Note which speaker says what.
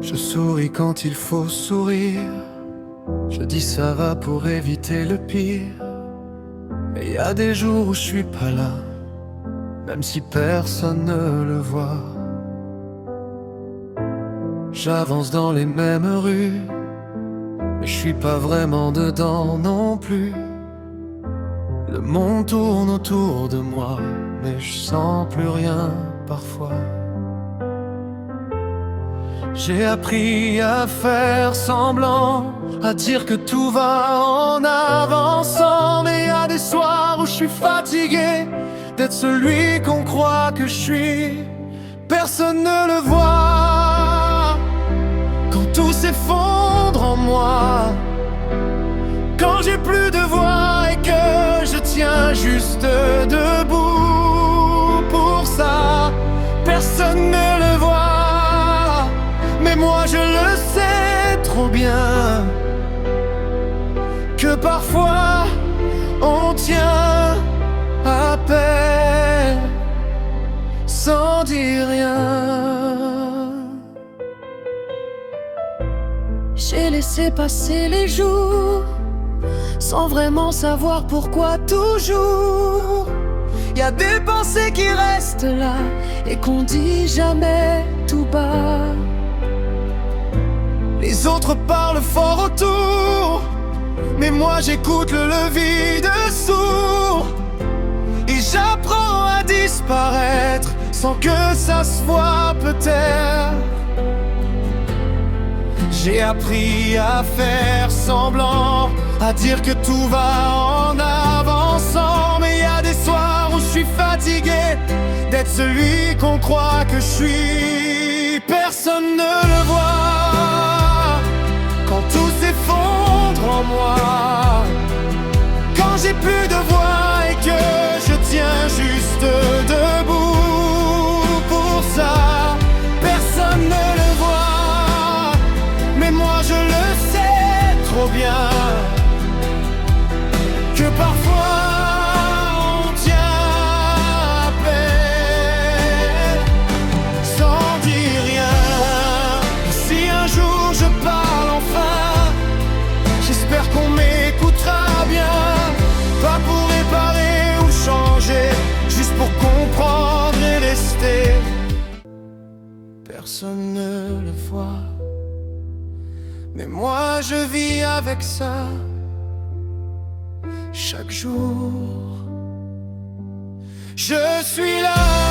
Speaker 1: Je souris quand il faut sourire. Je dis ça va pour éviter le pire. Mais y a des jours où je suis pas là, même si personne ne le voit. J'avance dans les mêmes rues, mais je suis pas vraiment dedans non plus. Le monde tourne autour de moi, mais je sens plus rien parfois. J'ai appris à faire semblant, à dire que tout va en avançant. Mais y a des soirs où je suis fatigué d'être celui qu'on croit que je suis. Personne ne le voit quand tout s'effondre en moi, quand j'ai plus de voix et que je tiens juste debout. Pour ça, personne ne le voit, mais moi je le sais trop bien, que parfois on tient à peine sans dire rien.
Speaker 2: J'ai laissé passer les jours sans vraiment savoir pourquoi toujours. Y a des pensées qui restent là et qu'on dit jamais tout bas.
Speaker 1: Les autres parlent fort autour, mais moi j'écoute le vide sourd. Et j'apprends à disparaître sans que ça se voit peut-être. J'ai appris à faire semblant, à dire que tout va en avançant. Mais y a des soirs où je suis fatigué d'être celui qu'on croit que je suis. Personne ne le voit quand tout s'effondre en moi, quand j'ai plus de voix et que je tiens juste debout. Pour ça, personne ne le voit, mais moi je le sais trop bien, que parfois on tient à peine sans dire rien. Si un jour je parle enfin, j'espère qu'on m'écoutera bien. Pas pour réparer ou changer, juste pour comprendre et rester. Personne ne le voit, mais moi je vis avec ça chaque jour. Je suis là.